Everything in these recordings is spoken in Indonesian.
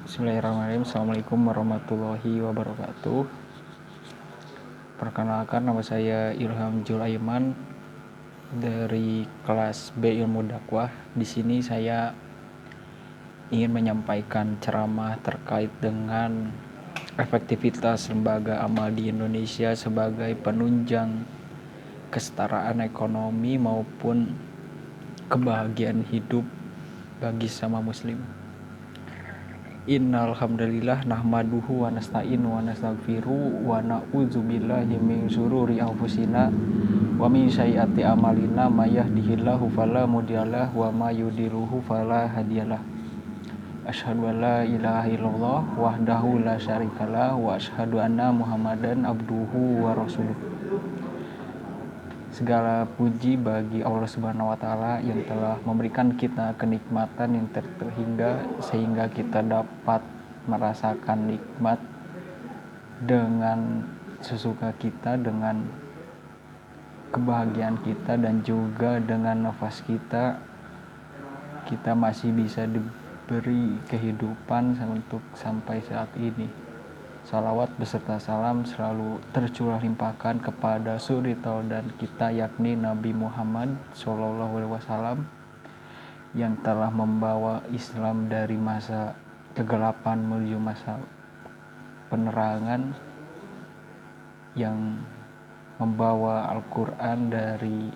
Bismillahirrahmanirrahim. Assalamualaikum warahmatullahi wabarakatuh. Perkenalkan, nama saya Ilham Julaiman dari kelas B Ilmu Dakwah. Di sini saya ingin menyampaikan ceramah terkait dengan efektivitas lembaga amal di Indonesia sebagai penunjang kesetaraan ekonomi maupun kebahagiaan hidup bagi sesama muslim. Innal hamdalillah nahmaduhu wa nasta'inu wa nastaghfiru wa na'udzubillahi min syururi anfusina wa min sayyiati a'malina may yahdihillahu fala mudhillalah wa may yudhlilhu fala hadiyalah. Asyhadu an la ilaha illallah wahdahu la syarikalah wa asyhadu anna Muhammadan abduhu wa rasuluh. Segala puji bagi Allah Subhanahu wa taala yang telah memberikan kita kenikmatan yang terhingga sehingga kita dapat merasakan nikmat dengan sesuka kita, dengan kebahagiaan kita, dan juga dengan nafas kita masih bisa diberi kehidupan untuk sampai saat ini. Salawat beserta salam selalu tercurah limpahkan kepada suri tauladan kita, yakni Nabi Muhammad SAW, yang telah membawa Islam dari masa kegelapan menuju masa penerangan, yang membawa Al-Quran dari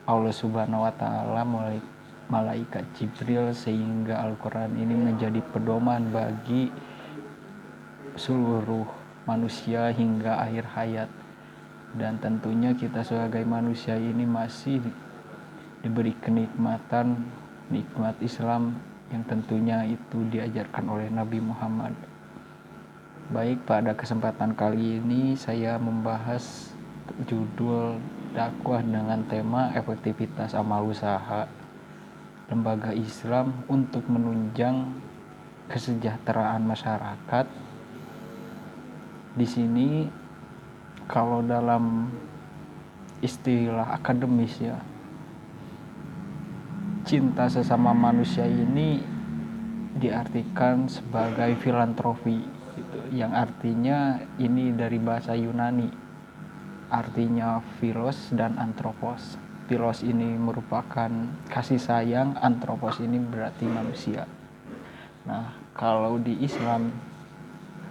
Allah Subhanahu wa taala melalui malaikat Jibril, sehingga Al-Quran ini menjadi pedoman bagi seluruh manusia hingga akhir hayat. Dan tentunya kita sebagai manusia ini masih diberi kenikmatan, nikmat Islam yang tentunya itu diajarkan oleh Nabi Muhammad. Baik, pada kesempatan kali ini saya membahas judul dakwah dengan tema efektivitas amal usaha lembaga Islam untuk menunjang kesejahteraan masyarakat. Di sini kalau dalam istilah akademis ya, cinta sesama manusia ini diartikan sebagai filantropi gitu, yang artinya ini dari bahasa Yunani, artinya philos dan anthropos. Philos ini merupakan kasih sayang, anthropos ini berarti manusia. Nah, kalau di Islam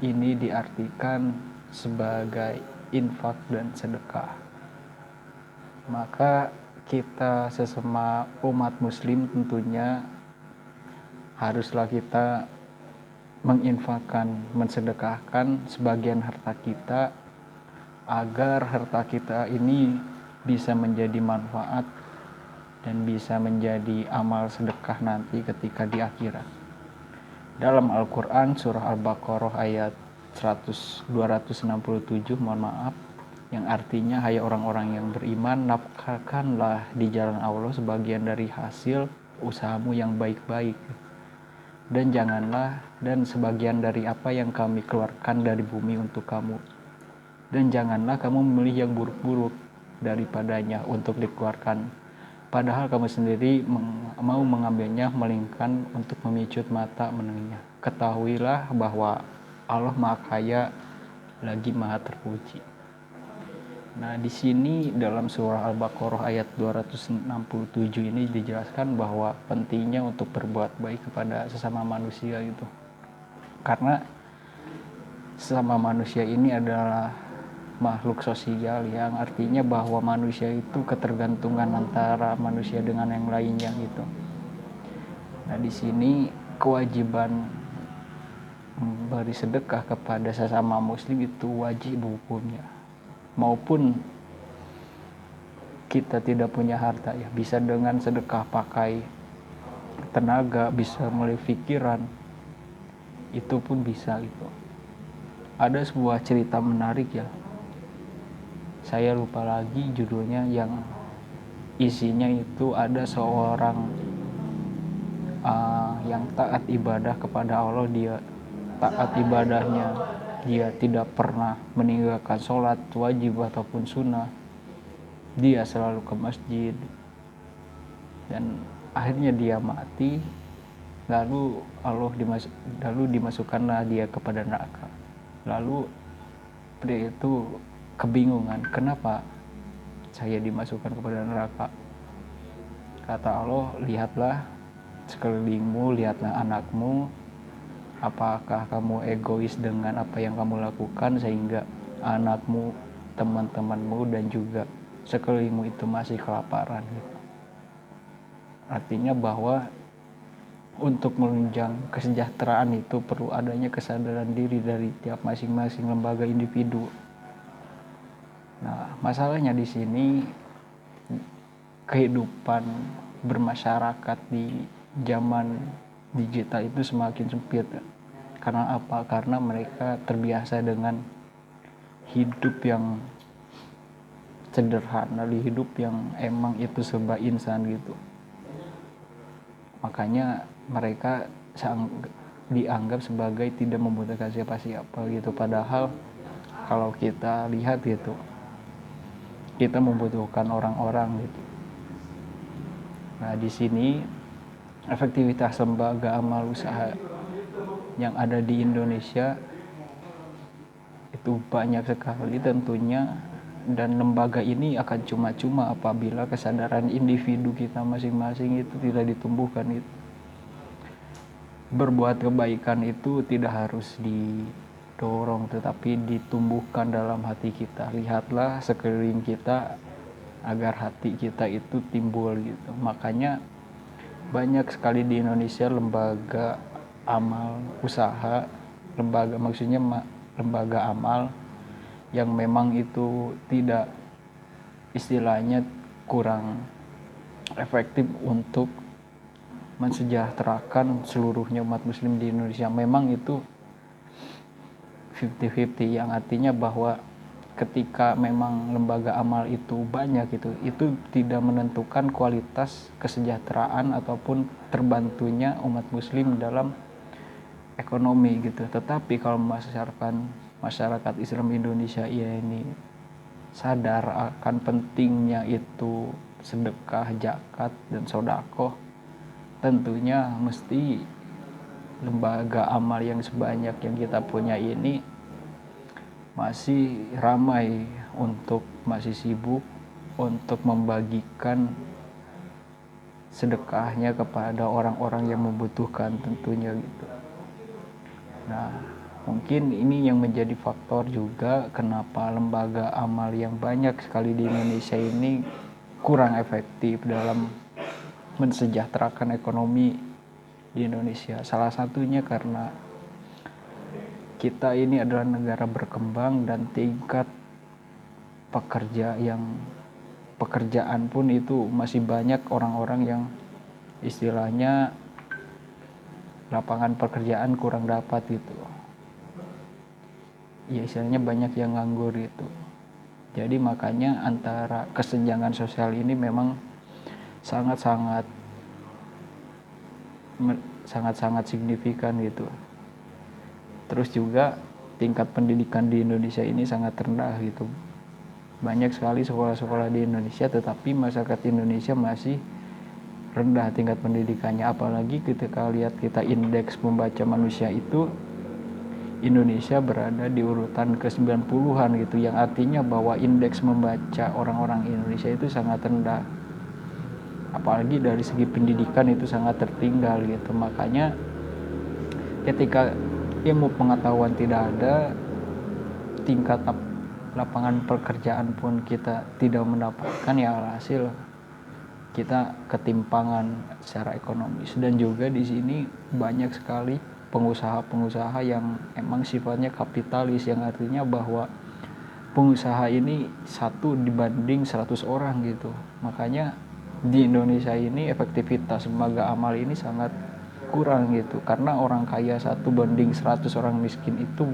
ini diartikan sebagai infak dan sedekah. Maka kita sesama umat muslim tentunya haruslah kita menginfakkan, mensedekahkan sebagian harta kita, agar harta kita ini bisa menjadi manfaat dan bisa menjadi amal sedekah nanti ketika di akhirat. Dalam Al-Quran surah Al-Baqarah ayat 267, mohon maaf, yang artinya, hai orang-orang yang beriman, nafkahkanlah di jalan Allah sebagian dari hasil usahamu yang baik-baik, dan sebagian dari apa yang kami keluarkan dari bumi untuk kamu, dan janganlah kamu memilih yang buruk-buruk daripadanya untuk dikeluarkan, padahal kamu sendiri mau mengambilnya, melainkan untuk memicut mata menengnya. Ketahuilah bahwa Allah Maha Kaya lagi Maha Terpuji. Nah, di sini dalam surah Al-Baqarah ayat 267 ini dijelaskan bahwa pentingnya untuk berbuat baik kepada sesama manusia itu. Karena sesama manusia ini adalah makhluk sosial, yang artinya bahwa manusia itu ketergantungan antara manusia dengan yang lainnya gitu. Nah, di sini kewajiban memberi sedekah kepada sesama muslim itu wajib hukumnya. Maupun kita tidak punya harta ya, bisa dengan sedekah pakai tenaga, bisa melalui pikiran, itu pun bisa gitu. Ada sebuah cerita menarik ya, saya lupa lagi judulnya, yang isinya itu ada seorang yang taat ibadah kepada Allah. Dia taat ibadahnya, dia tidak pernah meninggalkan sholat wajib ataupun sunnah, dia selalu ke masjid, dan akhirnya dia mati lalu dimasukkanlah dia kepada neraka. Lalu dia itu kebingungan, kenapa saya dimasukkan kepada neraka? Kata Allah, lihatlah sekelilingmu, lihatlah anakmu, apakah kamu egois dengan apa yang kamu lakukan sehingga anakmu, teman-temanmu, dan juga sekelilingmu itu masih kelaparan gitu. Artinya bahwa untuk menunjang kesejahteraan itu perlu adanya kesadaran diri dari tiap masing-masing lembaga individu. Nah, masalahnya di sini kehidupan bermasyarakat di zaman digital itu semakin sempit. Karena apa? Karena mereka terbiasa dengan hidup yang sederhana, hidup yang emang itu serba insan gitu. Makanya mereka dianggap sebagai tidak membutuhkan siapa-siapa gitu. Padahal kalau kita lihat gitu, kita membutuhkan orang-orang gitu. Nah, di sini efektivitas lembaga amal usaha yang ada di Indonesia itu banyak sekali tentunya, dan lembaga ini akan cuma-cuma apabila kesadaran individu kita masing-masing itu tidak ditumbuhkan gitu. Berbuat kebaikan itu tidak harus didorong tetapi ditumbuhkan dalam hati kita. Lihatlah sekeliling kita agar hati kita itu timbul gitu. Makanya banyak sekali di Indonesia lembaga amal usaha, lembaga amal yang memang itu tidak, istilahnya kurang efektif untuk mensejahterakan seluruhnya umat muslim di Indonesia. Memang itu 50-50, yang artinya bahwa ketika memang lembaga amal itu banyak itu tidak menentukan kualitas kesejahteraan ataupun terbantunya umat muslim dalam ekonomi gitu. Tetapi kalau masyarakat Islam Indonesia ini sadar akan pentingnya itu sedekah, zakat, dan sedekah, tentunya mesti lembaga amal yang sebanyak yang kita punya ini masih ramai masih sibuk untuk membagikan sedekahnya kepada orang-orang yang membutuhkan tentunya gitu. Nah, mungkin ini yang menjadi faktor juga kenapa lembaga amal yang banyak sekali di Indonesia ini kurang efektif dalam mensejahterakan ekonomi di Indonesia. Salah satunya karena kita ini adalah negara berkembang dan tingkat pekerjaan pun itu masih banyak orang-orang yang istilahnya lapangan pekerjaan kurang dapat gitu. Ya istilahnya banyak yang nganggur gitu. Jadi makanya antara kesenjangan sosial ini memang sangat-sangat signifikan gitu. Terus juga tingkat pendidikan di Indonesia ini sangat rendah gitu. Banyak sekali sekolah-sekolah di Indonesia, tetapi masyarakat Indonesia masih rendah tingkat pendidikannya. Apalagi ketika lihat kita indeks membaca manusia itu, Indonesia berada di urutan ke-90-an gitu, yang artinya bahwa indeks membaca orang-orang Indonesia itu sangat rendah. Apalagi dari segi pendidikan itu sangat tertinggal gitu. Makanya ketika ilmu pengetahuan tidak ada, tingkat lapangan pekerjaan pun kita tidak mendapatkan, ya alhasil kita ketimpangan secara ekonomis. Dan juga di sini banyak sekali pengusaha-pengusaha yang emang sifatnya kapitalis, yang artinya bahwa pengusaha ini 1 banding 100 orang gitu. Makanya di Indonesia ini efektivitas lembaga amal ini sangat kurang gitu, karena orang kaya 1 banding 100 orang miskin itu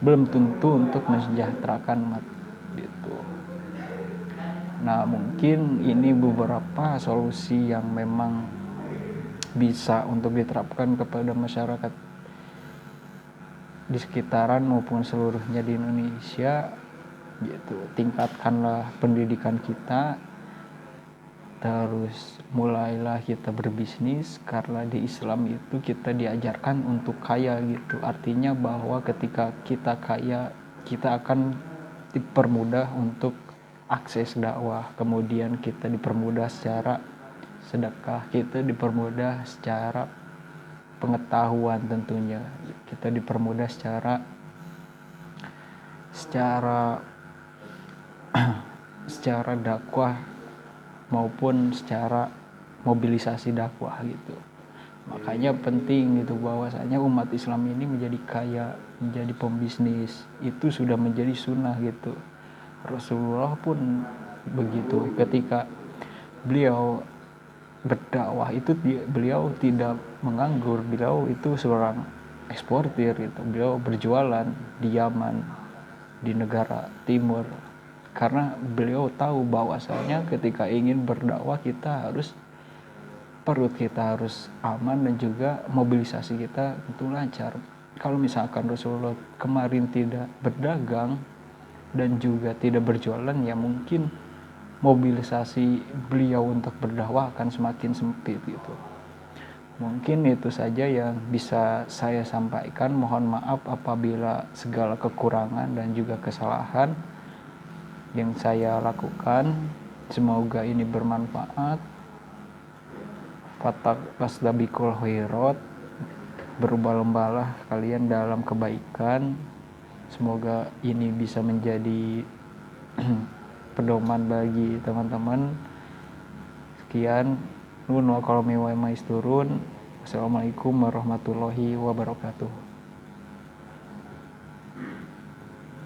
belum tentu untuk mensejahterakan umat gitu. Nah, mungkin ini beberapa solusi yang memang bisa untuk diterapkan kepada masyarakat di sekitaran maupun seluruhnya di Indonesia gitu. Tingkatkanlah pendidikan kita, Terus mulailah kita berbisnis, karena di Islam itu kita diajarkan untuk kaya gitu. Artinya bahwa ketika kita kaya, kita akan dipermudah untuk akses dakwah. Kemudian kita dipermudah secara sedekah, kita dipermudah secara pengetahuan tentunya. Kita dipermudah secara dakwah maupun secara mobilisasi dakwah gitu. Makanya penting gitu bahwasanya umat Islam ini menjadi kaya, menjadi pembisnis, itu sudah menjadi sunnah gitu. Rasulullah pun begitu, ketika beliau berdakwah itu beliau tidak menganggur, beliau itu seorang eksportir gitu. Beliau berjualan di Yaman, di negara timur, karena beliau tahu bahwasanya ketika ingin berdakwah perut kita harus aman dan juga mobilisasi kita tentu lancar. Kalau misalkan Rasulullah kemarin tidak berdagang dan juga tidak berjualan, ya mungkin mobilisasi beliau untuk berdakwah akan semakin sempit gitu. Mungkin itu saja yang bisa saya sampaikan. Mohon maaf apabila segala kekurangan dan juga kesalahan yang saya lakukan. Semoga ini bermanfaat. Fastabikul khairat, berlomba-lombalah kalian dalam kebaikan. Semoga ini bisa menjadi pedoman bagi teman-teman. Sekian, nun wa qalami wa maisturun. Wassalamualaikum warahmatullahi wabarakatuh.